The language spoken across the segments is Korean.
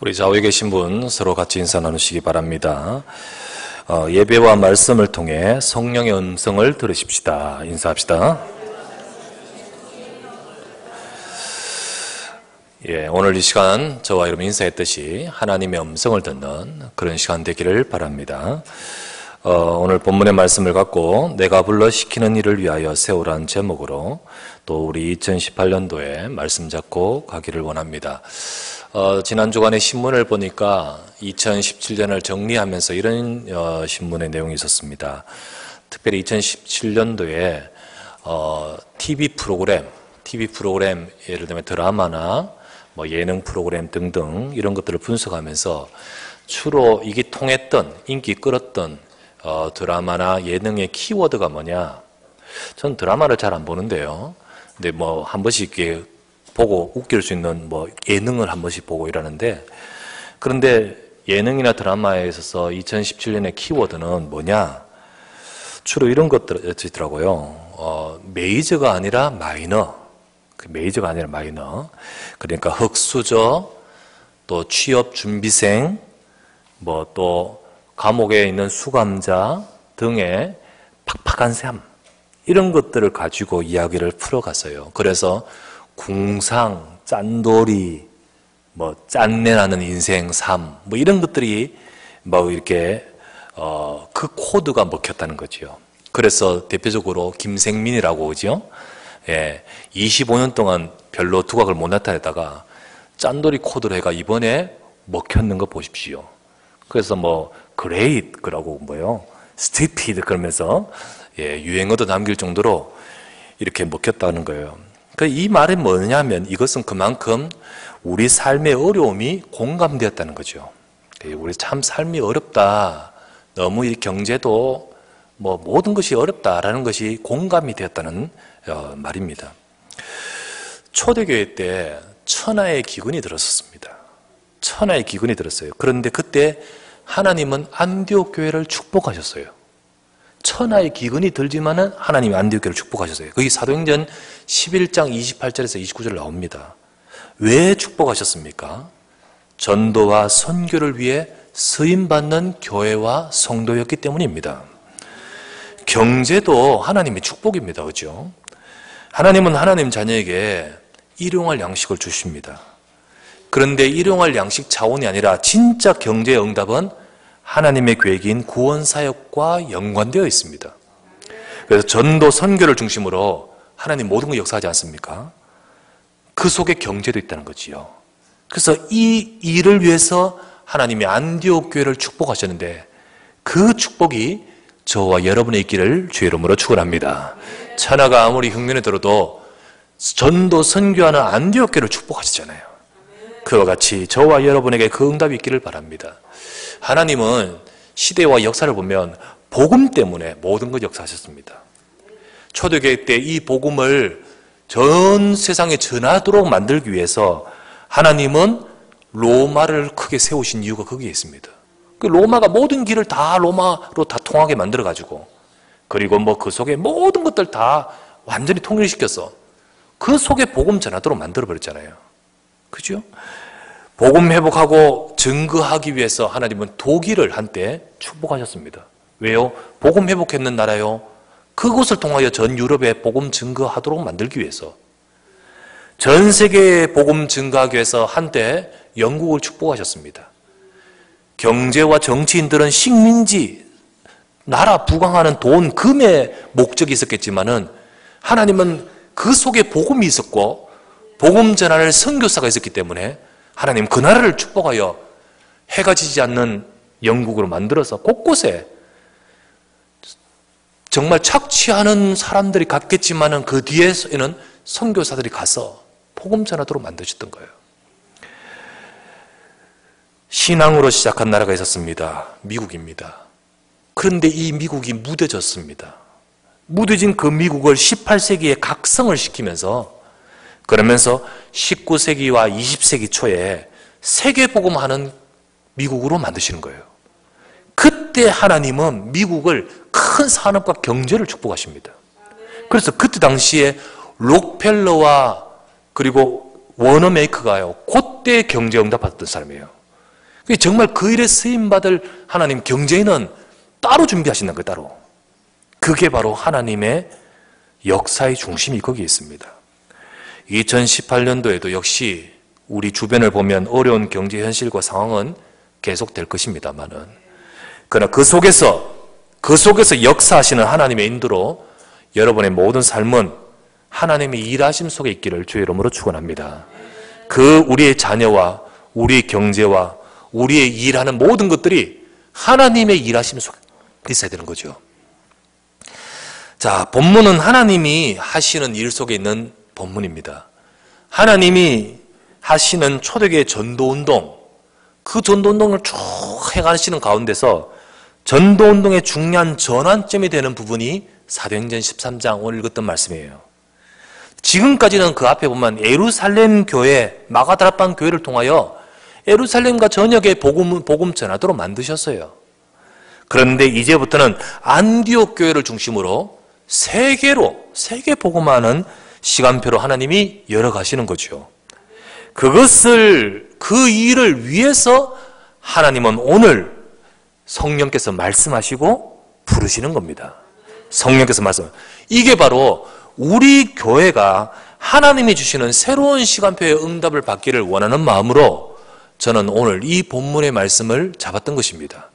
우리 좌우에 계신 분 서로 같이 인사 나누시기 바랍니다. 예배와 말씀을 통해 성령의 음성을 들으십시다. 인사합시다. 오늘 이 시간 저와 여러분 인사했듯이 하나님의 음성을 듣는 그런 시간 되기를 바랍니다. 오늘 본문의 말씀을 갖고 내가 불러 시키는 일을 위하여 세우라는 제목으로 또 우리 2018년도에 말씀 잡고 가기를 원합니다. 지난 주간에 신문을 보니까 2017년을 정리하면서 이런 신문의 내용이 있었습니다. 특별히 2017년도에 TV 프로그램 예를 들면 드라마나 뭐 예능 프로그램 등등 이런 것들을 분석하면서 주로 이게 통했던 인기 끌었던 드라마나 예능의 키워드가 뭐냐? 전 드라마를 잘 안 보는데요. 근데 뭐 한 번씩 이렇게 보고 웃길 수 있는 뭐 예능을 한 번씩 보고 이러는데, 그런데 예능이나 드라마에 있어서 2017년의 키워드는 뭐냐? 주로 이런 것들이더라고요. 메이저가 아니라 마이너. 그러니까 흑수저, 또 취업 준비생, 뭐 또 감옥에 있는 수감자 등의 팍팍한 삶, 이런 것들을 가지고 이야기를 풀어갔어요. 그래서 궁상, 짠돌이, 뭐 짠내나는 인생 삶, 뭐 이런 것들이 뭐 이렇게 그 코드가 먹혔다는 거죠. 그래서 대표적으로 김생민이라고 그죠? 25년 동안 별로 두각을 못 나타내다가 짠돌이 코드로 해가 이번에 먹혔는 거 보십시오. 그래서 뭐 그레이트 그러고 뭐요, 스티피드 그러면서 유행어도 남길 정도로 이렇게 먹혔다는 거예요. 이 말은 뭐냐면 이것은 그만큼 우리 삶의 어려움이 공감되었다는 거죠. 우리 참 삶이 어렵다, 너무 이 경제도 뭐 모든 것이 어렵다라는 것이 공감이 되었다는 말입니다. 초대교회 때 천하의 기근이 들었었습니다. 천하의 기근이 들었어요. 그런데 그때 하나님은 안디옥 교회를 축복하셨어요. 천하의 기근이 들지만은 하나님이 안디옥 교회를 축복하셨어요. 거기 사도행전 11장 28절에서 29절 나옵니다. 왜 축복하셨습니까? 전도와 선교를 위해 쓰임받는 교회와 성도였기 때문입니다. 경제도 하나님의 축복입니다. 그죠? 하나님은 하나님 자녀에게 일용할 양식을 주십니다. 그런데 일용할 양식 차원이 아니라 진짜 경제의 응답은 하나님의 계획인 구원사역과 연관되어 있습니다. 그래서 전도 선교를 중심으로 하나님 모든 걸 역사하지 않습니까? 그 속에 경제도 있다는 거지요. 그래서 이 일을 위해서 하나님이 안디옥 교회를 축복하셨는데 그 축복이 저와 여러분의 있기를 주의 이름으로 축원합니다. 천하가 아무리 흉년에 들어도 전도 선교하는 안디옥 교회를 축복하시잖아요. 그와 같이 저와 여러분에게 그 응답이 있기를 바랍니다. 하나님은 시대와 역사를 보면 복음 때문에 모든 것 역사하셨습니다. 초대교회 때 이 복음을 전 세상에 전하도록 만들기 위해서 하나님은 로마를 크게 세우신 이유가 거기에 있습니다. 그 로마가 모든 길을 다 로마로 다 통하게 만들어가지고, 그리고 뭐 그 속에 모든 것들 다 완전히 통일시켜서 그 속에 복음 전하도록 만들어버렸잖아요. 그죠? 복음 회복하고 증거하기 위해서 하나님은 독일을 한때 축복하셨습니다. 왜요? 복음 회복했는 나라요. 그곳을 통하여 전 유럽에 복음 증거하도록 만들기 위해서, 전 세계에 복음 증거하기 위해서 한때 영국을 축복하셨습니다. 경제와 정치인들은 식민지, 나라 부강하는 돈, 금의 목적이 있었겠지만은 하나님은 그 속에 복음이 있었고 복음 전하는 선교사가 있었기 때문에 하나님 그 나라를 축복하여 해가 지지 않는 영국으로 만들어서 곳곳에 정말 착취하는 사람들이 갔겠지만은 그 뒤에는 선교사들이 가서 복음 전하도록 만드셨던 거예요. 신앙으로 시작한 나라가 있었습니다. 미국입니다. 그런데 이 미국이 무뎌졌습니다. 무뎌진 그 미국을 18세기에 각성을 시키면서, 그러면서 19세기와 20세기 초에 세계복음하는 미국으로 만드시는 거예요. 그때 하나님은 미국을 큰 산업과 경제를 축복하십니다. 그래서 그때 당시에 록펠러와 그리고 워너메이커가요, 그때 경제 응답받았던 사람이에요. 정말 그 일에 쓰임받을 하나님 경제인은 따로 준비하신다는 거예요, 따로. 그게 바로 하나님의 역사의 중심이 거기에 있습니다. 2018년도에도 역시 우리 주변을 보면 어려운 경제 현실과 상황은 계속될 것입니다만은, 그러나 그 속에서 역사하시는 하나님의 인도로 여러분의 모든 삶은 하나님의 일하심 속에 있기를 주의 이름으로 축원합니다. 그 우리의 자녀와 우리의 경제와 우리의 일하는 모든 것들이 하나님의 일하심 속에 있어야 되는 거죠. 자, 본문은 하나님이 하시는 일 속에 있는 본문입니다. 하나님이 하시는 초대교회 전도운동, 그 전도운동을 쭉 해가시는 가운데서 전도운동의 중요한 전환점이 되는 부분이 사도행전 13장 오늘 읽었던 말씀이에요. 지금까지는 그 앞에 보면 예루살렘 교회, 마가다락방 교회를 통하여 예루살렘과 전역의 복음 전하도록 만드셨어요. 그런데 이제부터는 안디옥 교회를 중심으로 세계 복음하는 시간표로 하나님이 열어가시는 거죠. 그 일을 위해서 하나님은 오늘 성령께서 말씀하시고 부르시는 겁니다. 성령께서 이게 바로 우리 교회가 하나님이 주시는 새로운 시간표의 응답을 받기를 원하는 마음으로 저는 오늘 이 본문의 말씀을 잡았던 것입니다.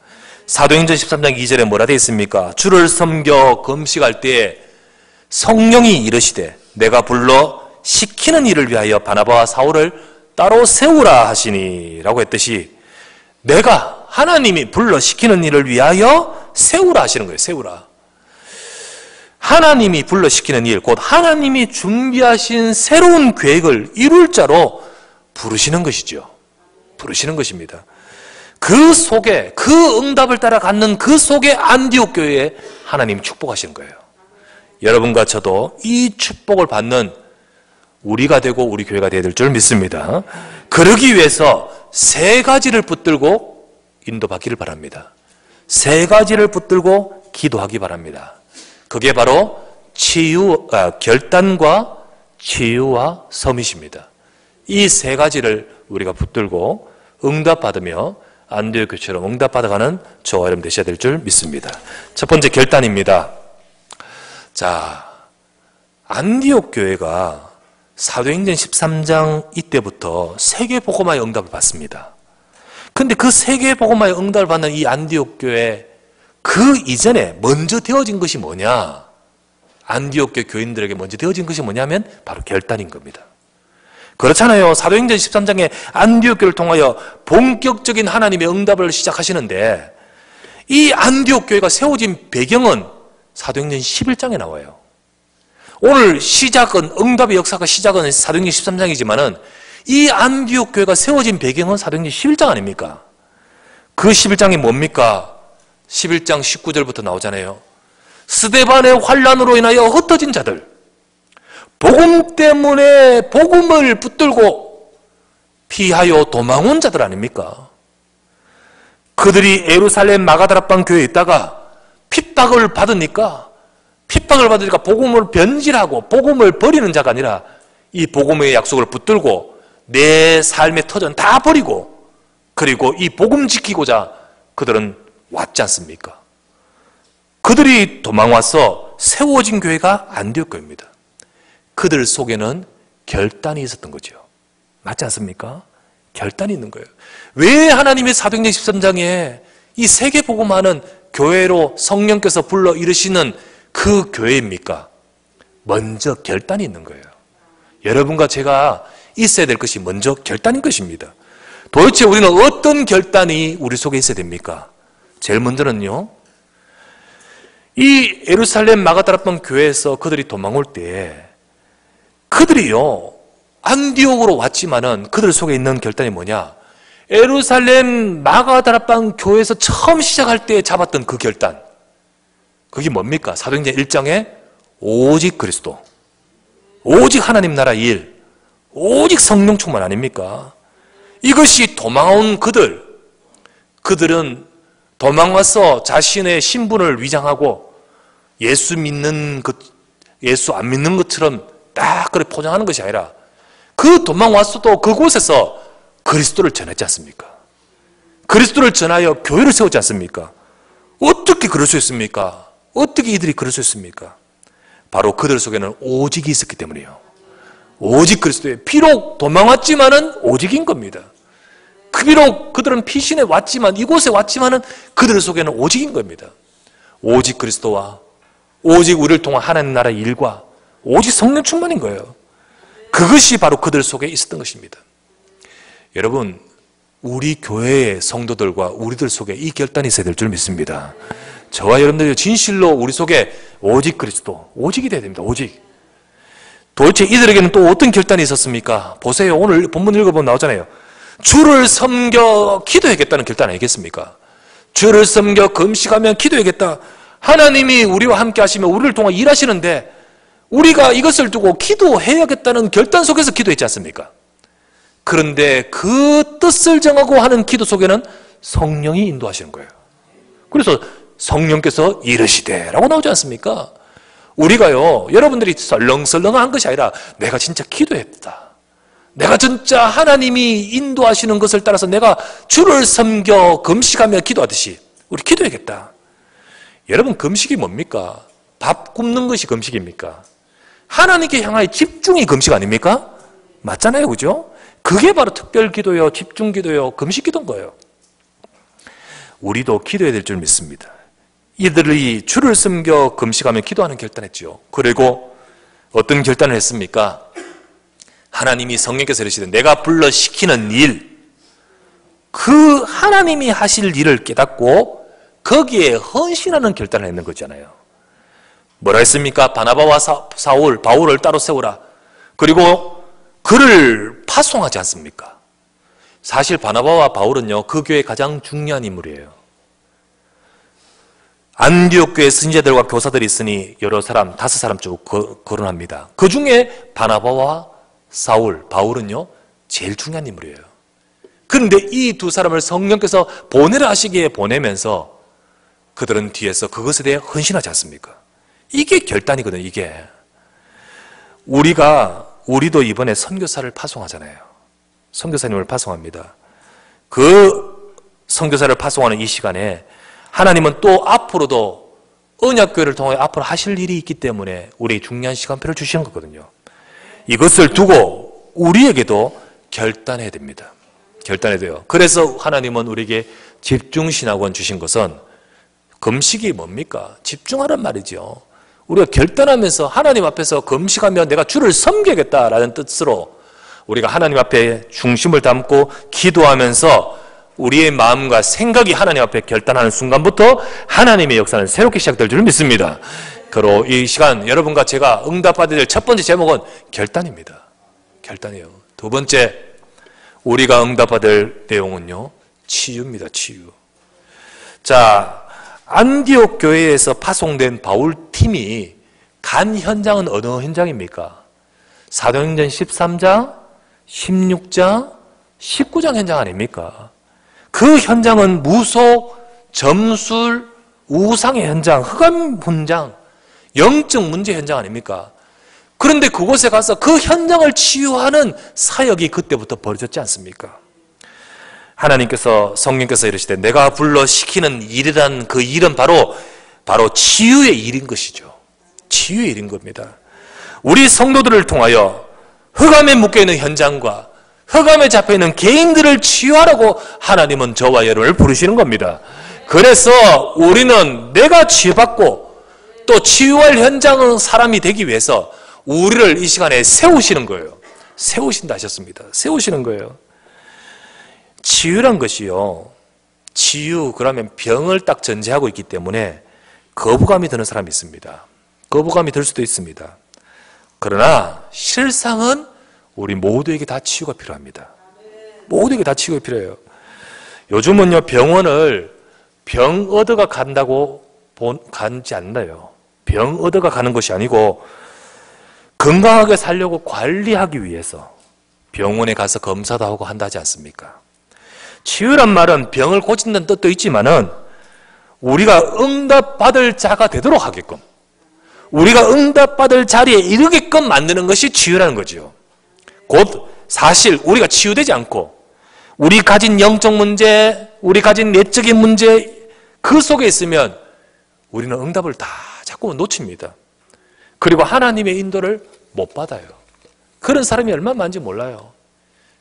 사도행전 13장 2절에 뭐라 되어 있습니까? 주를 섬겨 금식할 때에 성령이 이르시되 내가 불러 시키는 일을 위하여 바나바와 사울을 따로 세우라 하시니 라고 했듯이 내가 하나님이 불러 시키는 일을 위하여 세우라 하시는 거예요. 세우라. 하나님이 불러 시키는 일, 곧 하나님이 준비하신 새로운 계획을 이룰 자로 부르시는 것이죠. 부르시는 것입니다. 그 속에, 그 응답을 따라 갖는 그 속에 안디옥 교회에 하나님 축복하시는 거예요. 여러분과 저도 이 축복을 받는 우리가 되고 우리 교회가 되어야 될 줄 믿습니다. 그러기 위해서 세 가지를 붙들고 인도받기를 바랍니다. 세 가지를 붙들고 기도하기 바랍니다. 그게 바로 결단과 치유와 서밋입니다. 이 세 가지를 우리가 붙들고 응답받으며 안디옥 교회처럼 응답받아가는 저와 여러분 되셔야 될 줄 믿습니다. 첫 번째 결단입니다. 자, 안디옥 교회가 사도행전 13장 이때부터 세계복음화의 응답을 받습니다. 근데 그 세계복음화의 응답을 받는 이 안디옥 교회 그 이전에 먼저 되어진 것이 뭐냐? 안디옥 교회 교인들에게 먼저 되어진 것이 뭐냐면 바로 결단인 겁니다. 그렇잖아요. 사도행전 13장에 안디옥 교회를 통하여 본격적인 하나님의 응답을 시작하시는데 이 안디옥 교회가 세워진 배경은 사도행전 11장에 나와요. 오늘 시작은 응답의 역사가 시작은 사도행전 13장이지만은 이 안디옥 교회가 세워진 배경은 사도행전 11장 아닙니까? 그 11장이 뭡니까? 11장 19절부터 나오잖아요. 스데반의 환난으로 인하여 흩어진 자들, 복음 때문에 복음을 붙들고 피하여 도망온 자들 아닙니까? 그들이 예루살렘 마가다락방 교회에 있다가 핍박을 받으니까 복음을 변질하고 복음을 버리는 자가 아니라 이 복음의 약속을 붙들고 내 삶의 터전 다 버리고 그리고 이 복음 지키고자 그들은 왔지 않습니까? 그들이 도망와서 세워진 교회가 안디옥 교회입니다. 그들 속에는 결단이 있었던 거죠. 맞지 않습니까? 결단이 있는 거예요. 왜 하나님의 사도행전 13장에 이 세계 복음하는 교회로 성령께서 불러 이르시는 그 교회입니까? 먼저 결단이 있는 거예요. 여러분과 제가 있어야 될 것이 먼저 결단인 것입니다. 도대체 우리는 어떤 결단이 우리 속에 있어야 됩니까? 제일 먼저는요, 이 예루살렘 마가다락방 교회에서 그들이 도망올 때 그들이요 안디옥으로 왔지만은 그들 속에 있는 결단이 뭐냐? 예루살렘 마가다락방 교회에서 처음 시작할 때 잡았던 그 결단, 그게 뭡니까? 사도행전 1장에 오직 그리스도, 오직 하나님 나라 일, 오직 성령 충만 아닙니까? 이것이 도망온 그들은 도망와서 자신의 신분을 위장하고 예수 안 믿는 것처럼 딱 그렇게 포장하는 것이 아니라 그 도망왔어도 그곳에서 그리스도를 전했지 않습니까? 그리스도를 전하여 교회를 세웠지 않습니까? 어떻게 그럴 수 있습니까? 어떻게 이들이 그럴 수 있습니까? 바로 그들 속에는 오직이 있었기 때문이에요. 오직 그리스도에 비록 도망왔지만은 오직인 겁니다. 비록 그들은 피신에 왔지만 이곳에 왔지만은 그들 속에는 오직인 겁니다. 오직 그리스도와 오직 우리를 통한 하나님 나라의 일과 오직 성령 충만인 거예요. 그것이 바로 그들 속에 있었던 것입니다. 여러분, 우리 교회의 성도들과 우리들 속에 이 결단이 있어야 될 줄 믿습니다. 저와 여러분들이 진실로 우리 속에 오직 그리스도, 오직이 돼야 됩니다. 오직. 도대체 이들에게는 또 어떤 결단이 있었습니까? 보세요. 오늘 본문 읽어보면 나오잖아요. 주를 섬겨 기도해야겠다는 결단 아니겠습니까? 주를 섬겨 금식하며 기도해야겠다. 하나님이 우리와 함께 하시며 우리를 통해 일하시는데 우리가 이것을 두고 기도해야겠다는 결단 속에서 기도했지 않습니까? 그런데 그 뜻을 정하고 하는 기도 속에는 성령이 인도하시는 거예요. 그래서 성령께서 이르시되 라고 나오지 않습니까? 우리가요, 여러분들이 설렁설렁한 것이 아니라 내가 진짜 기도했다. 내가 진짜 하나님이 인도하시는 것을 따라서 내가 주를 섬겨 금식하며 기도하듯이 우리 기도해야겠다. 여러분, 금식이 뭡니까? 밥 굶는 것이 금식입니까? 하나님께 향하여 집중이 금식 아닙니까? 맞잖아요, 그죠? 그게 바로 특별 기도요, 집중 기도요, 금식 기도인 거예요. 우리도 기도해야 될 줄 믿습니다. 이들이 주를 섬겨 금식하며 기도하는 결단했죠. 그리고 어떤 결단을 했습니까? 하나님이 성령께서 이르시되 내가 불러 시키는 일, 그 하나님이 하실 일을 깨닫고 거기에 헌신하는 결단을 했는 거잖아요. 뭐라 했습니까? 바나바와 사울, 바울을 따로 세우라. 그리고 그를 파송하지 않습니까? 사실 바나바와 바울은요, 그 교회의 가장 중요한 인물이에요. 안디옥 교회 선지자들과 교사들이 있으니 여러 사람, 5사람 쭉 거론합니다. 그 중에 바나바와 사울, 바울은요, 제일 중요한 인물이에요. 그런데 이 두 사람을 성령께서 보내라 하시기에 보내면서 그들은 뒤에서 그것에 대해 헌신하지 않습니까? 이게 결단이거든요, 이게. 우리도 이번에 선교사를 파송하잖아요. 선교사님을 파송합니다. 그 선교사를 파송하는 이 시간에 하나님은 또 앞으로도 언약교회를 통해 앞으로 하실 일이 있기 때문에 우리 중요한 시간표를 주시는 거거든요. 이것을 두고 우리에게도 결단해야 됩니다. 결단해야 돼요. 그래서 하나님은 우리에게 집중신학원 주신 것은 금식이 뭡니까? 집중하란 말이죠. 우리가 결단하면서 하나님 앞에서 금식하며 내가 주를 섬기겠다라는 뜻으로 우리가 하나님 앞에 중심을 담고 기도하면서 우리의 마음과 생각이 하나님 앞에 결단하는 순간부터 하나님의 역사는 새롭게 시작될 줄 믿습니다. 그로 이 시간 여러분과 제가 응답받아야 될 첫 번째 제목은 결단입니다. 결단이에요. 두 번째, 우리가 응답받을 내용은요, 치유입니다. 치유. 자, 안디옥 교회에서 파송된 바울 팀이 간 현장은 어느 현장입니까? 사도행전 13장, 16장, 19장 현장 아닙니까? 그 현장은 무속, 점술, 우상의 현장, 흑암 현장, 영적 문제 현장 아닙니까? 그런데 그곳에 가서 그 현장을 치유하는 사역이 그때부터 벌어졌지 않습니까? 하나님께서, 성령께서 이르시되 내가 불러 시키는 일이란 그 일은 바로 치유의 일인 것이죠. 치유의 일인 겁니다. 우리 성도들을 통하여 흑암에 묶여있는 현장과 흑암에 잡혀있는 개인들을 치유하라고 하나님은 저와 여러분을 부르시는 겁니다. 그래서 우리는 내가 치유받고 또 치유할 현장은 사람이 되기 위해서 우리를 이 시간에 세우시는 거예요. 세우신다 하셨습니다. 세우시는 거예요. 치유란 것이요, 치유 그러면 병을 딱 전제하고 있기 때문에 거부감이 드는 사람이 있습니다. 거부감이 들 수도 있습니다. 그러나 실상은 우리 모두에게 다 치유가 필요합니다. 모두에게 다 치유가 필요해요. 요즘은요, 병원을 병 얻어가 간다고 가지 않나요? 병 얻어가 가는 것이 아니고 건강하게 살려고 관리하기 위해서 병원에 가서 검사도 하고 한다 하지 않습니까? 치유란 말은 병을 고친다는 뜻도 있지만은 우리가 응답받을 자가 되도록 하게끔, 우리가 응답받을 자리에 이르게끔 만드는 것이 치유라는 거죠. 곧 사실 우리가 치유되지 않고 우리 가진 영적 문제, 우리 가진 내적인 문제 그 속에 있으면 우리는 응답을 다 자꾸 놓칩니다. 그리고 하나님의 인도를 못 받아요. 그런 사람이 얼마나 많은지 몰라요.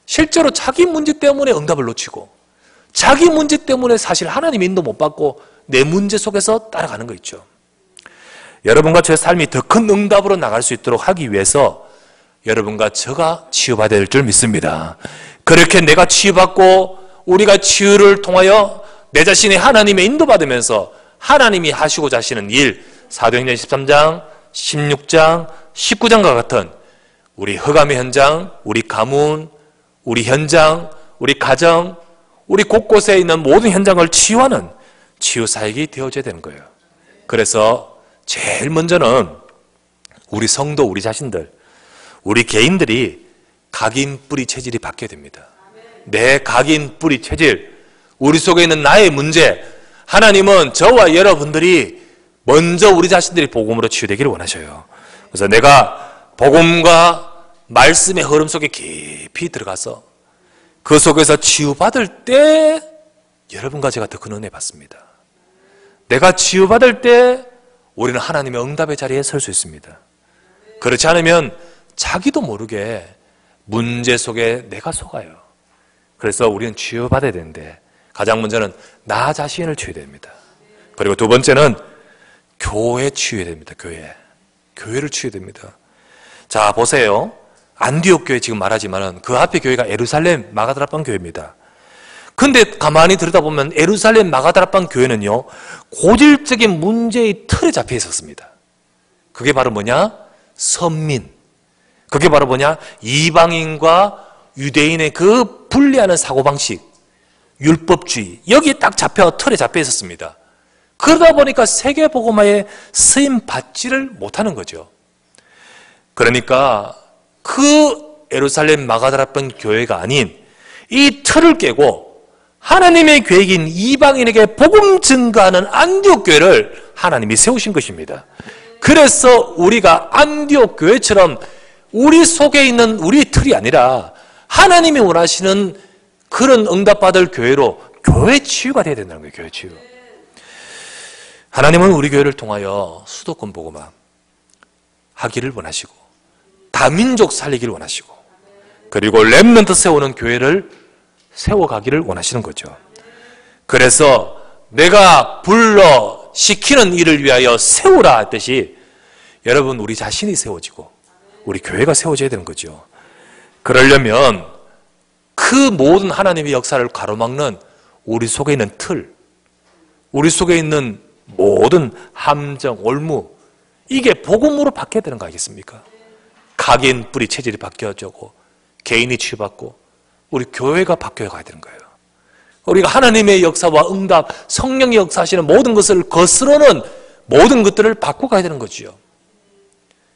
실제로 자기 문제 때문에 응답을 놓치고 자기 문제 때문에 사실 하나님의 인도 못 받고 내 문제 속에서 따라가는 거 있죠. 여러분과 저의 삶이 더 큰 응답으로 나갈 수 있도록 하기 위해서 여러분과 저가 치유받아야 될 줄 믿습니다. 그렇게 내가 치유받고 우리가 치유를 통하여 내 자신이 하나님의 인도받으면서 하나님이 하시고자 하시는 일, 사도행전 13장, 16장, 19장과 같은 우리 흑암의 현장, 우리 가문, 우리 현장, 우리 가정, 우리 곳곳에 있는 모든 현장을 치유하는 치유사역이 되어져야 되는 거예요. 그래서 제일 먼저는 우리 성도, 우리 자신들, 우리 개인들이 각인 뿌리 체질이 바뀌어야 됩니다. 내 각인 뿌리 체질, 우리 속에 있는 나의 문제, 하나님은 저와 여러분들이 먼저 우리 자신들이 복음으로 치유되기를 원하셔요. 그래서 내가 복음과 말씀의 흐름 속에 깊이 들어가서 그 속에서 치유받을 때 여러분과 제가 더 큰 은혜 받습니다. 내가 치유받을 때 우리는 하나님의 응답의 자리에 설 수 있습니다. 그렇지 않으면 자기도 모르게 문제 속에 내가 속아요. 그래서 우리는 치유받아야 되는데 가장 먼저는 나 자신을 치유해야 됩니다. 그리고 두 번째는 교회 치유해야 됩니다. 교회를 치유해야 됩니다. 자, 보세요. 안디옥 교회 지금 말하지만은 그 앞에 교회가 예루살렘 마가다락방 교회입니다. 근데 가만히 들여다보면 예루살렘 마가다락방 교회는요, 고질적인 문제의 틀에 잡혀 있었습니다. 그게 바로 뭐냐? 선민. 그게 바로 뭐냐? 이방인과 유대인의 그 분리하는 사고방식, 율법주의. 여기에 딱 틀에 잡혀 있었습니다. 그러다 보니까 세계복음화에 쓰임받지를 못하는 거죠. 그러니까 그 예루살렘 마가다락방 교회가 아닌 이 틀을 깨고 하나님의 계획인 이방인에게 복음 증거하는 안디옥 교회를 하나님이 세우신 것입니다. 그래서 우리가 안디옥 교회처럼 우리 속에 있는 우리 틀이 아니라 하나님이 원하시는 그런 응답받을 교회로 교회 치유가 돼야 된다는 거예요. 교회 치유. 하나님은 우리 교회를 통하여 수도권 복음화 하기를 원하시고 다민족 살리기를 원하시고 그리고 렘넌트 세우는 교회를 세워가기를 원하시는 거죠. 그래서 내가 불러 시키는 일을 위하여 세우라 했듯이 여러분 우리 자신이 세워지고 우리 교회가 세워져야 되는 거죠. 그러려면 그 모든 하나님의 역사를 가로막는 우리 속에 있는 틀, 우리 속에 있는 모든 함정, 올무, 이게 복음으로 바뀌어야 되는 거 아니겠습니까? 각인 뿌리 체질이 바뀌어지고 개인이 치유받고 우리 교회가 바뀌어 가야 되는 거예요. 우리가 하나님의 역사와 응답, 성령의 역사하시는 모든 것을 거스르는 모든 것들을 바꿔 가야 되는 거지요.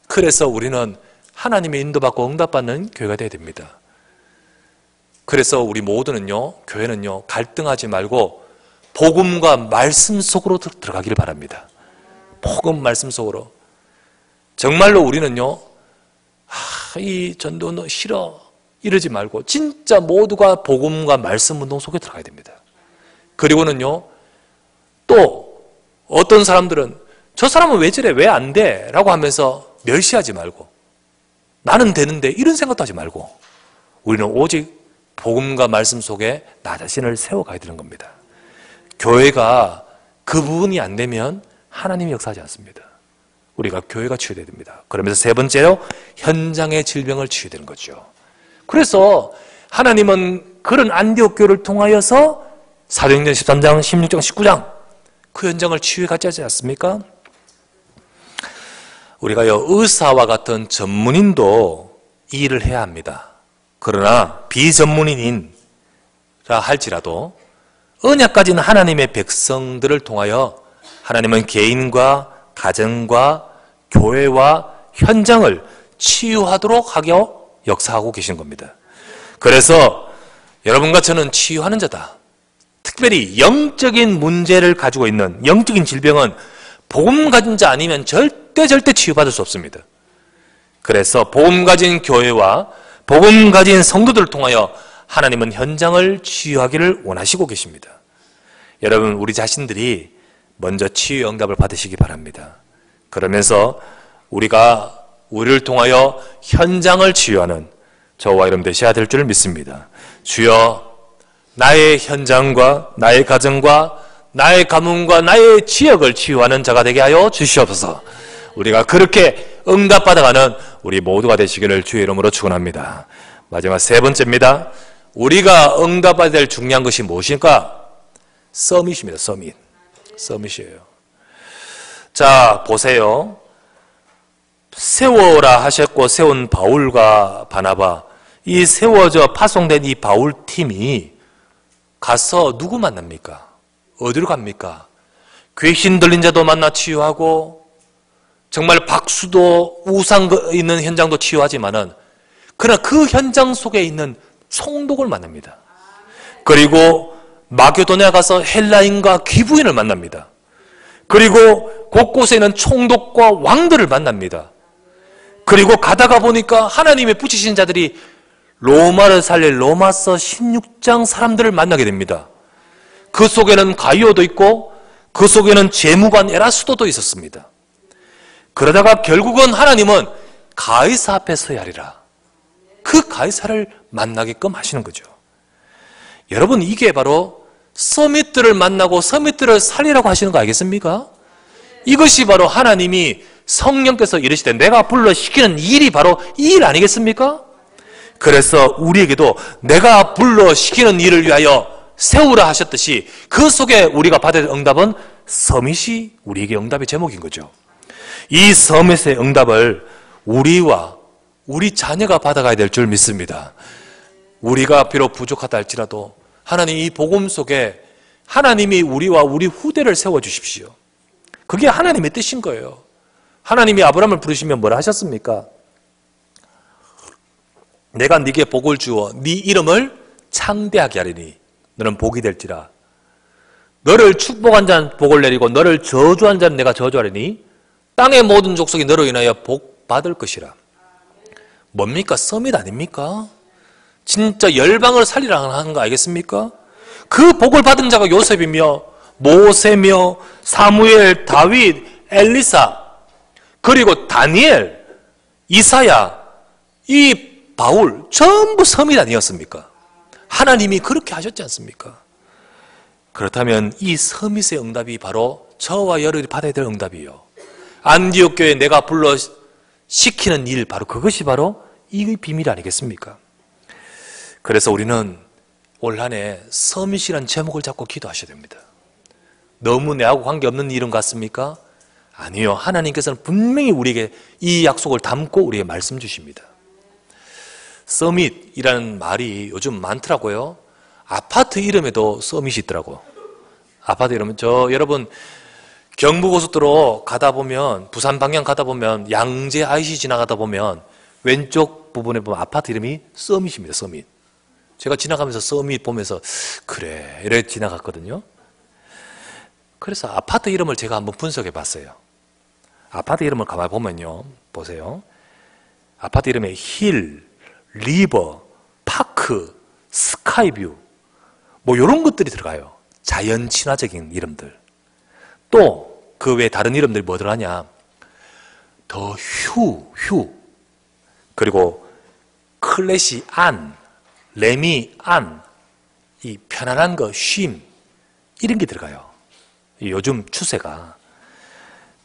그래서 우리는 하나님의 인도받고 응답받는 교회가 되어야 됩니다. 그래서 우리 모두는요, 교회는요, 갈등하지 말고 복음과 말씀 속으로 들어가기를 바랍니다. 복음 말씀 속으로. 정말로 우리는요, 이 전도는 싫어 이러지 말고 진짜 모두가 복음과 말씀 운동 속에 들어가야 됩니다. 그리고는요, 또 어떤 사람들은 저 사람은 왜 저래, 왜 안 돼? 라고 하면서 멸시하지 말고 나는 되는데 이런 생각도 하지 말고 우리는 오직 복음과 말씀 속에 나 자신을 세워가야 되는 겁니다. 교회가 그 부분이 안 되면 하나님이 역사하지 않습니다. 우리가 교회가 치유돼야 됩니다. 그러면서 세 번째로 현장의 질병을 치유해야 되는 거죠. 그래서 하나님은 그런 안디옥 교회를 통하여서 사도행전 13장, 16장, 19장 그 현장을 치유해 갔지 않습니까? 우리가요, 의사와 같은 전문인도 이 일을 해야 합니다. 그러나 비전문인이라 할지라도 언약 가진 하나님의 백성들을 통하여 하나님은 개인과 가정과 교회와 현장을 치유하도록 하여 역사하고 계신 겁니다. 그래서 여러분과 저는 치유하는 자다. 특별히 영적인 문제를 가지고 있는 영적인 질병은 복음 가진 자 아니면 절대 치유받을 수 없습니다. 그래서 복음 가진 교회와 복음 가진 성도들을 통하여 하나님은 현장을 치유하기를 원하시고 계십니다. 여러분 우리 자신들이 먼저 치유의 응답을 받으시기 바랍니다. 그러면서 우리가 우리를 통하여 현장을 치유하는 저와 여러분 되셔야 될 줄 믿습니다. 주여, 나의 현장과 나의 가정과 나의 가문과 나의 지역을 치유하는 자가 되게 하여 주시옵소서. 우리가 그렇게 응답받아가는 우리 모두가 되시기를 주의 이름으로 축원합니다. 마지막 세 번째입니다. 우리가 응답받아야 될 중요한 것이 무엇일까? 서밋입니다. 서밋이에요. 자, 보세요. 세워라 하셨고 세운 바울과 바나바, 이 세워져 파송된 이 바울 팀이 가서 누구 만납니까? 어디로 갑니까? 귀신 들린 자도 만나 치유하고 정말 박수도 우상 있는 현장도 치유하지만은 그러나 그 현장 속에 있는 총독을 만납니다. 그리고 마게도냐에 가서 헬라인과 귀부인을 만납니다. 그리고 곳곳에 있는 총독과 왕들을 만납니다. 그리고 가다가 보니까 하나님의 붙이신 자들이 로마를 살릴 로마서 16장 사람들을 만나게 됩니다. 그 속에는 가이오도 있고 그 속에는 재무관 에라스도도 있었습니다. 그러다가 결국은 하나님은 가이사 앞에 서야 하리라. 그 가이사를 만나게끔 하시는 거죠. 여러분, 이게 바로 서밋들을 만나고 서밋들을 살리라고 하시는 거 알겠습니까? 이것이 바로 하나님이 성령께서 이르시되 내가 불러 시키는 일이 바로 이 일 아니겠습니까? 그래서 우리에게도 내가 불러 시키는 일을 위하여 세우라 하셨듯이 그 속에 우리가 받을 응답은 서밋이 우리에게 응답의 제목인 거죠. 이 서밋의 응답을 우리와 우리 자녀가 받아가야 될 줄 믿습니다. 우리가 비록 부족하다 할지라도 하나님 이 복음 속에 하나님이 우리와 우리 후대를 세워주십시오. 그게 하나님의 뜻인 거예요. 하나님이 아브라함을 부르시면 뭐라 하셨습니까? 내가 네게 복을 주어 네 이름을 창대하게 하리니 너는 복이 될지라. 너를 축복한 자는 복을 내리고 너를 저주한 자는 내가 저주하리니 땅의 모든 족속이 너로 인하여 복 받을 것이라. 뭡니까? 서밋 아닙니까? 진짜 열방을 살리라 하는 거 알겠습니까? 그 복을 받은 자가 요셉이며 모세며 사무엘, 다윗, 엘리사, 그리고 다니엘, 이사야, 이 바울 전부 서밋 아니었습니까? 하나님이 그렇게 하셨지 않습니까? 그렇다면 이 서밋의 응답이 바로 저와 여러분이 받아야 될 응답이에요. 안디옥 교회에 내가 불러 시키는 일, 바로 그것이 바로 이 비밀 아니겠습니까? 그래서 우리는 올 한 해 서밋이라는 제목을 잡고 기도하셔야 됩니다. 너무 내하고 관계없는 이름 같습니까? 아니요. 하나님께서는 분명히 우리에게 이 약속을 담고 우리에게 말씀 주십니다. 서밋이라는 말이 요즘 많더라고요. 아파트 이름에도 서밋이 있더라고요. 아파트 이름은 여러분 경부고속도로 가다 보면 부산 방향 가다 보면 양재 IC 지나가다 보면 왼쪽 부분에 보면 아파트 이름이 서밋입니다. 서밋. 제가 지나가면서 서밋 보면서 그래 이래 지나갔거든요. 그래서 아파트 이름을 제가 한번 분석해 봤어요. 아파트 이름을 가만히 보면요. 보세요. 아파트 이름에 힐, 리버, 파크, 스카이뷰 뭐 이런 것들이 들어가요. 자연 친화적인 이름들. 또 그 외에 다른 이름들이 뭐 들어가냐. 더 휴 그리고 클래시 안, 레미 안, 이 편안한 거 쉼 이런 게 들어가요. 요즘 추세가.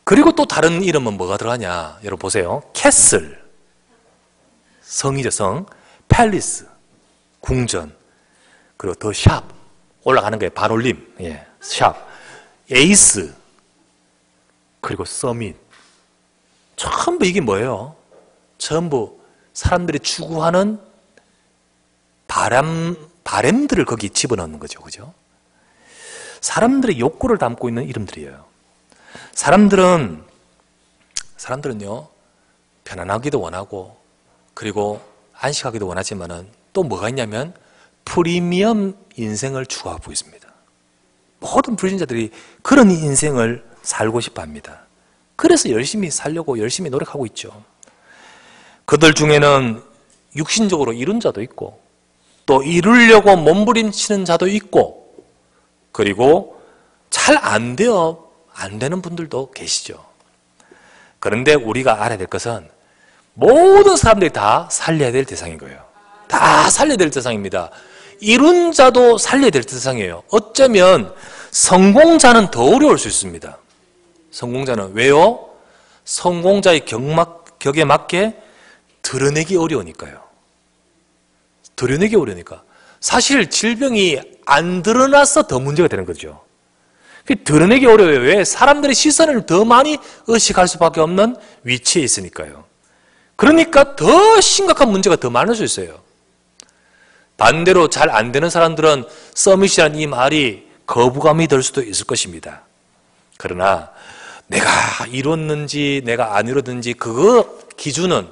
그리고 또 다른 이름은 뭐가 들어가냐. 여러분 보세요. 캐슬, 성이죠 성, 팰리스, 궁전, 그리고 더 샵, 올라가는 거예요. 반올림, 예, 샵, 에이스, 그리고 서밋. 전부 이게 뭐예요? 전부 사람들이 추구하는 바램들을 거기 집어넣는 거죠. 그죠? 사람들의 욕구를 담고 있는 이름들이에요. 사람들은요, 편안하기도 원하고, 그리고 안식하기도 원하지만은 또 뭐가 있냐면, 프리미엄 인생을 추구하고 있습니다. 모든 불신자들이 그런 인생을 살고 싶어 합니다. 그래서 열심히 살려고 열심히 노력하고 있죠. 그들 중에는 육신적으로 이룬 자도 있고, 또 이루려고 몸부림치는 자도 있고, 그리고 잘 안 되는 분들도 계시죠. 그런데 우리가 알아야 될 것은 모든 사람들이 다 살려야 될 대상인 거예요. 다 살려야 될 대상입니다. 이룬 자도 살려야 될 대상이에요. 어쩌면 성공자는 더 어려울 수 있습니다. 성공자는 왜요? 성공자의 격에 맞게 드러내기 어려우니까요. 드러내기 어려우니까. 사실 질병이 안 드러나서 더 문제가 되는 거죠. 드러내기 어려워요. 왜? 사람들의 시선을 더 많이 의식할 수밖에 없는 위치에 있으니까요. 그러니까 더 심각한 문제가 더 많을 수 있어요. 반대로 잘 안 되는 사람들은 서밋이라는 이 말이 거부감이 들 수도 있을 것입니다. 그러나 내가 이뤘는지 내가 안 이뤘는지 그거 기준은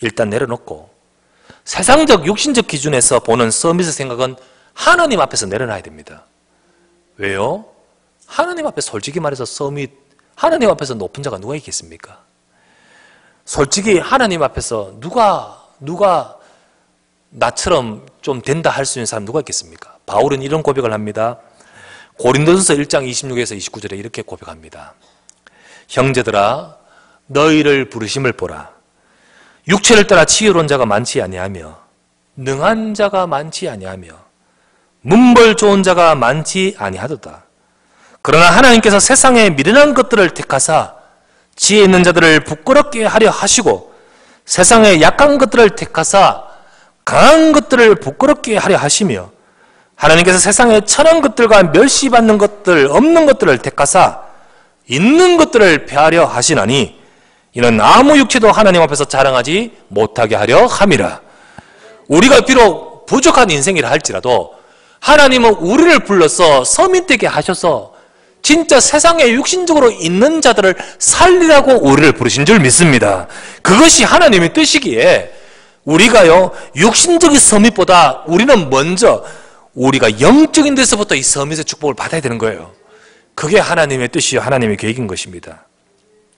일단 내려놓고 세상적 육신적 기준에서 보는 서밋의 생각은 하나님 앞에서 내려놔야 됩니다. 왜요? 하나님 앞에 솔직히 말해서 서밋, 하나님 앞에서 높은 자가 누가 있겠습니까? 솔직히 하나님 앞에서 누가 나처럼 좀 된다 할 수 있는 사람 누가 있겠습니까? 바울은 이런 고백을 합니다. 고린도전서 1장 26에서 29절에 이렇게 고백합니다. 형제들아 너희를 부르심을 보라. 육체를 따라 지혜로운 자가 많지 아니하며 능한 자가 많지 아니하며 문벌 좋은 자가 많지 아니하도다. 그러나 하나님께서 세상에 미련한 것들을 택하사 지혜 있는 자들을 부끄럽게 하려 하시고 세상에 약한 것들을 택하사 강한 것들을 부끄럽게 하려 하시며 하나님께서 세상에 천한 것들과 멸시받는 것들 없는 것들을 택하사 있는 것들을 폐하려 하시나니 이는 아무 육체도 하나님 앞에서 자랑하지 못하게 하려 함이라. 우리가 비록 부족한 인생이라 할지라도 하나님은 우리를 불러서 서밋되게 하셔서 진짜 세상에 육신적으로 있는 자들을 살리라고 우리를 부르신 줄 믿습니다. 그것이 하나님의 뜻이기에 우리가요 육신적인 서밋보다 우리는 먼저 우리가 영적인 데서부터 이 서밋의 축복을 받아야 되는 거예요. 그게 하나님의 뜻이요 하나님의 계획인 것입니다.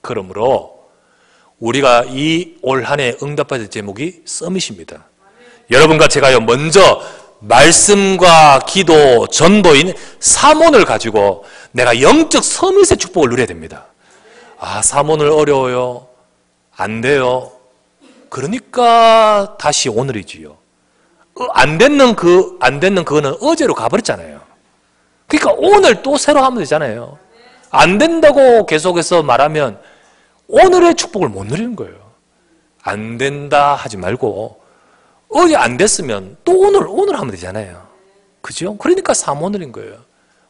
그러므로 우리가 이 올 한 해 응답받을 제목이 서밋입니다. 여러분과 제가요 먼저 말씀과 기도, 전도인, 사몬을 가지고 내가 영적 서밋의 축복을 누려야 됩니다. 아, 사몬을 어려워요. 안 돼요. 그러니까 다시 오늘이지요. 안 됐는 그거는 어제로 가버렸잖아요. 그러니까 오늘 또 새로 하면 되잖아요. 안 된다고 계속해서 말하면 오늘의 축복을 못 누리는 거예요. 안 된다 하지 말고 어제 안 됐으면 또 오늘 하면 되잖아요. 그죠? 그러니까 사모늘인 거예요.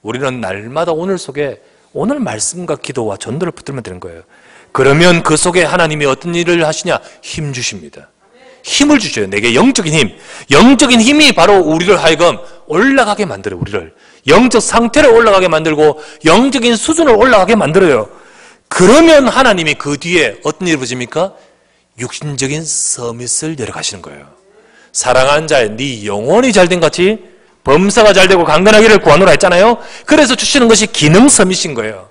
우리는 날마다 오늘 속에 오늘 말씀과 기도와 전도를 붙들면 되는 거예요. 그러면 그 속에 하나님이 어떤 일을 하시냐? 힘 주십니다. 힘을 주셔요. 내게 영적인 힘. 영적인 힘이 바로 우리를 하여금 올라가게 만들어요. 우리를. 영적 상태를 올라가게 만들고 영적인 수준을 올라가게 만들어요. 그러면 하나님이 그 뒤에 어떤 일을 보십니까? 육신적인 서밋을 내려가시는 거예요. 사랑하는 자의 네 영혼이 잘된 같이 범사가 잘되고 강건하기를 구하노라 했잖아요. 그래서 주시는 것이 기능 서밋인 거예요.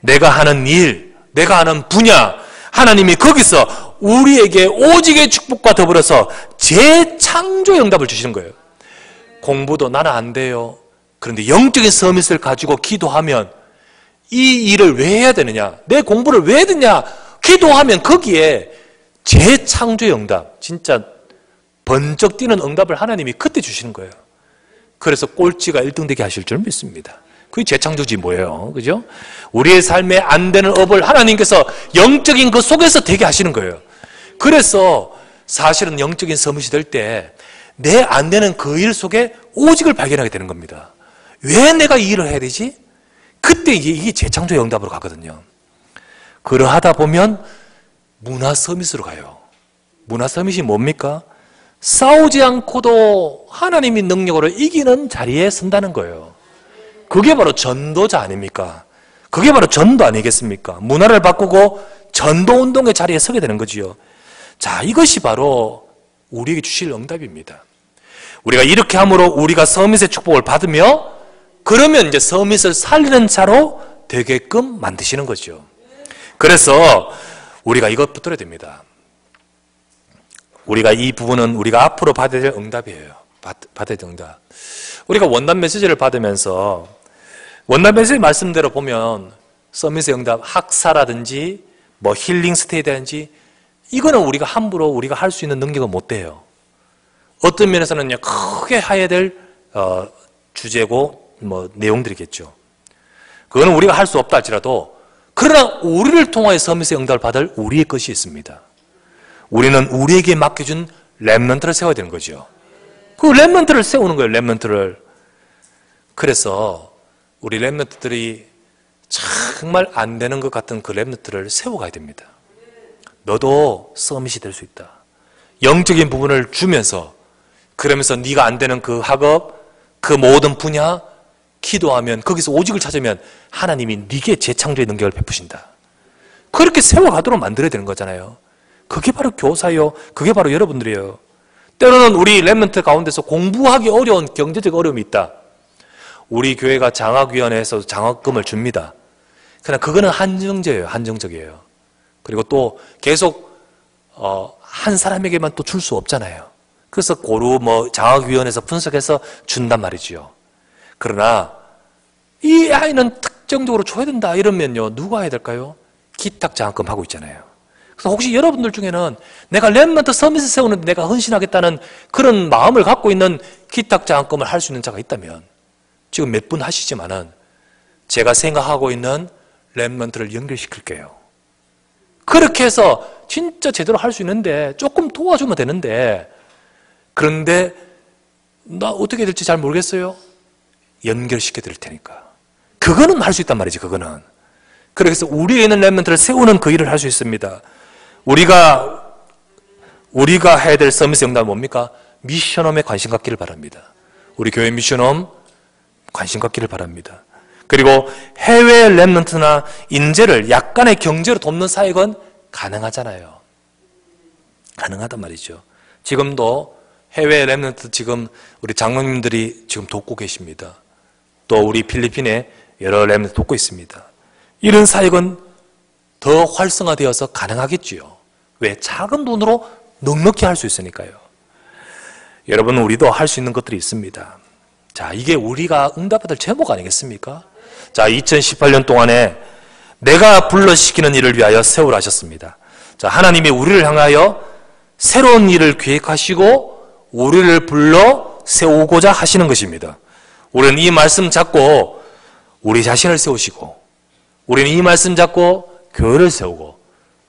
내가 하는 일, 내가 하는 분야, 하나님이 거기서 우리에게 오직의 축복과 더불어서 재창조 응답을 주시는 거예요. 공부도 나는 안 돼요. 그런데 영적인 서밋을 가지고 기도하면 이 일을 왜 해야 되느냐? 내 공부를 왜 해야 되냐? 기도하면 거기에 재창조의 응답, 진짜 번쩍 뛰는 응답을 하나님이 그때 주시는 거예요. 그래서 꼴찌가 1등 되게 하실 줄 믿습니다. 그게 재창조지 뭐예요. 그죠? 우리의 삶에 안 되는 업을 하나님께서 영적인 그 속에서 되게 하시는 거예요. 그래서 사실은 영적인 서밋이 될 때 내 안 되는 그 일 속에 오직을 발견하게 되는 겁니다. 왜 내가 이 일을 해야 되지? 그때 이게 재창조의 응답으로 가거든요. 그러하다 보면 문화 서밋으로 가요. 문화 서밋이 뭡니까? 싸우지 않고도 하나님의 능력으로 이기는 자리에 선다는 거예요. 그게 바로 전도자 아닙니까? 그게 바로 전도 아니겠습니까? 문화를 바꾸고 전도운동의 자리에 서게 되는 거지요. 자, 이것이 바로 우리에게 주실 응답입니다. 우리가 이렇게 함으로 우리가 서밋의 축복을 받으며 그러면 이제 서밋을 살리는 자로 되게끔 만드시는 거죠. 그래서 우리가 이것 붙들어야 됩니다. 우리가 이 부분은 우리가 앞으로 받아야 될 응답이에요. 받아야 될 응답. 우리가 원단 메시지를 받으면서 원나베스의 말씀대로 보면 서밋의 응답, 학사라든지 뭐 힐링 스테이라든지 이거는 우리가 함부로 우리가 할 수 있는 능력은 못 돼요. 어떤 면에서는 크게 해야 될 주제고 뭐 내용들이겠죠. 그거는 우리가 할 수 없다 할지라도, 그러나 우리를 통하여 서밋의 응답을 받을 우리의 것이 있습니다. 우리는 우리에게 맡겨준 렘넌트를 세워야 되는 거죠. 그 렘넌트를 세우는 거예요. 렘넌트를. 그래서 우리 렘넌트들이 정말 안 되는 것 같은 그 렘넌트를 세워가야 됩니다. 너도 서밋이 될 수 있다. 영적인 부분을 주면서, 그러면서 네가 안 되는 그 학업, 그 모든 분야 기도하면, 거기서 오직을 찾으면 하나님이 네게 재창조의 능력을 베푸신다. 그렇게 세워가도록 만들어야 되는 거잖아요. 그게 바로 교사요. 그게 바로 여러분들이에요. 때로는 우리 렘넌트 가운데서 공부하기 어려운 경제적 어려움이 있다. 우리 교회가 장학위원회에서 장학금을 줍니다. 그러나 그거는 한정적이에요. 한정적이에요. 그리고 또 계속 한 사람에게만 또 줄 수 없잖아요. 그래서 고루 장학위원회에서 분석해서 준단 말이지요. 그러나 이 아이는 특정적으로 줘야 된다 이러면요, 누가 해야 될까요? 기탁 장학금 하고 있잖아요. 그래서 혹시 여러분들 중에는 내가 렘넌트 서밋을 세우는데 내가 헌신하겠다는 그런 마음을 갖고 있는 기탁 장학금을 할 수 있는 자가 있다면, 지금 몇 분 하시지만은 제가 생각하고 있는 렘넌트를 연결시킬게요. 그렇게 해서 진짜 제대로 할 수 있는데 조금 도와주면 되는데, 그런데 나 어떻게 될지 잘 모르겠어요. 연결시켜 드릴 테니까. 그거는 할 수 있단 말이지. 그거는. 그래서 우리에 있는 렘넌트를 세우는 그 일을 할 수 있습니다. 우리가 해야 될 서밋의 응답은 뭡니까? 미션홈에 관심 갖기를 바랍니다. 우리 교회 미션홈 관심 갖기를 바랍니다. 그리고 해외 렘넌트나 인재를 약간의 경제로 돕는 사역은 가능하잖아요. 가능하단 말이죠. 지금도 해외 렘넌트 지금 우리 장로님들이 지금 돕고 계십니다. 또 우리 필리핀에 여러 렘넌트 돕고 있습니다. 이런 사역은 더 활성화되어서 가능하겠지요. 왜? 작은 돈으로 넉넉히 할 수 있으니까요. 여러분, 우리도 할 수 있는 것들이 있습니다. 자, 이게 우리가 응답받을 제목 아니겠습니까? 자, 2018년 동안에 내가 불러시키는 일을 위하여 세우라 하셨습니다. 자, 하나님이 우리를 향하여 새로운 일을 계획하시고 우리를 불러 세우고자 하시는 것입니다. 우리는 이 말씀 잡고 우리 자신을 세우시고, 우리는 이 말씀 잡고 교회를 세우고,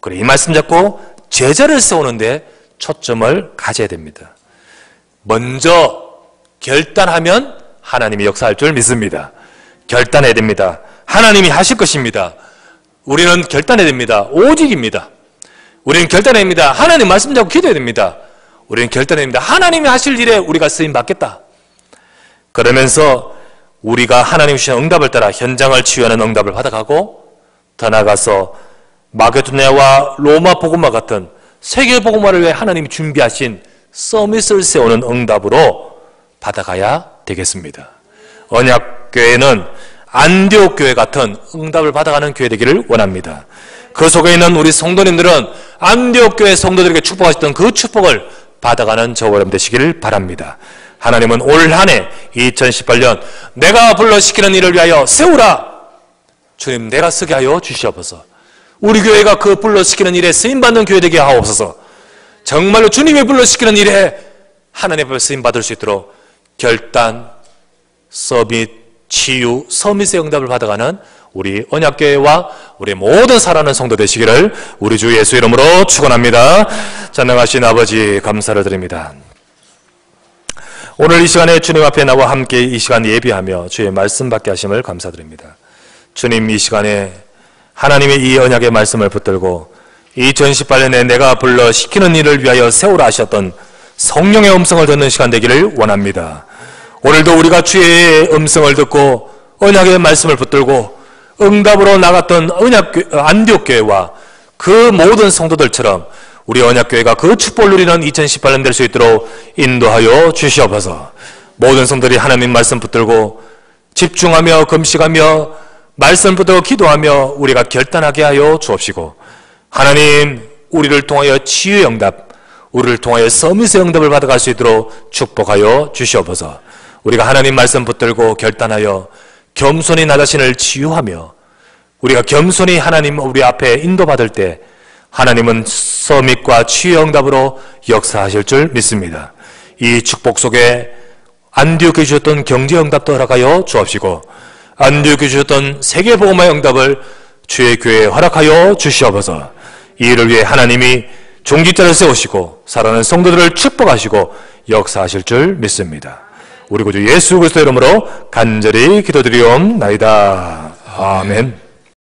그래 이 말씀 잡고 제자를 세우는데 초점을 가져야 됩니다. 먼저 결단하면 하나님이 역사할 줄 믿습니다. 결단해야 됩니다. 하나님이 하실 것입니다. 우리는 결단해야 됩니다. 오직입니다. 우리는 결단해야 됩니다. 하나님 말씀 잡고 기도해야 됩니다. 우리는 결단해야 됩니다. 하나님이 하실 일에 우리가 쓰임 받겠다. 그러면서 우리가 하나님 주신 응답을 따라 현장을 치유하는 응답을 받아가고, 더 나아가서 마게도냐와 로마 복음화 같은 세계 복음화를 위해 하나님이 준비하신 서밋을 세우는 응답으로 받아가야 되겠습니다. 언약교회는 안디옥 교회 같은 응답을 받아가는 교회 되기를 원합니다. 그 속에 있는 우리 성도님들은 안디옥 교회 성도들에게 축복하셨던 그 축복을 받아가는 저와 여러분 되시기를 바랍니다. 하나님은 올 한 해 2018년 내가 불러시키는 일을 위하여 세우라. 주님, 내가 서게 하여 주시옵소서. 우리 교회가 그 불러시키는 일에 쓰임받는 교회 되게 하옵소서. 정말로 주님이 불러시키는 일에 하나님 앞에 쓰임받을 수 있도록 결단, 서밋, 치유, 서밋의 응답을 받아가는 우리 언약교회와 우리 모든 살아가는 성도 되시기를 우리 주 예수 이름으로 축원합니다. 전능하신 아버지, 감사를 드립니다. 오늘 이 시간에 주님 앞에 나와 함께 이 시간 예비하며 주의 말씀 받게 하심을 감사드립니다. 주님, 이 시간에 하나님의 이 언약의 말씀을 붙들고 2018년에 내가 불러 시키는 일을 위하여 세우라 하셨던 성령의 음성을 듣는 시간 되기를 원합니다. 오늘도 우리가 주의 음성을 듣고 언약의 말씀을 붙들고 응답으로 나갔던 안디옥 교회와 그 모든 성도들처럼 우리 언약교회가 그 축복을 누리는 2018년 될 수 있도록 인도하여 주시옵소서. 모든 성도들이 하나님 말씀 붙들고 집중하며 금식하며 말씀 붙들고 기도하며 우리가 결단하게 하여 주옵시고, 하나님 우리를 통하여 치유의 응답, 우리를 통하여 서밋의 응답을 받아갈 수 있도록 축복하여 주시옵소서. 우리가 하나님 말씀 붙들고 결단하여 겸손히 나 자신을 치유하며 우리가 겸손히 하나님 우리 앞에 인도받을 때 하나님은 서밋과 치유 응답으로 역사하실 줄 믿습니다. 이 축복 속에 안디옥에 주셨던 경제 응답도 허락하여 주옵시고 안디옥에 주셨던 세계복음화의 응답을 주의 교회에 허락하여 주시옵소서. 이 일을 위해 하나님이 종직자를 세우시고 살아가는 성도들을 축복하시고 역사하실 줄 믿습니다. 우리 구주 예수 그리스도 이름으로 간절히 기도드리옵나이다. 아멘.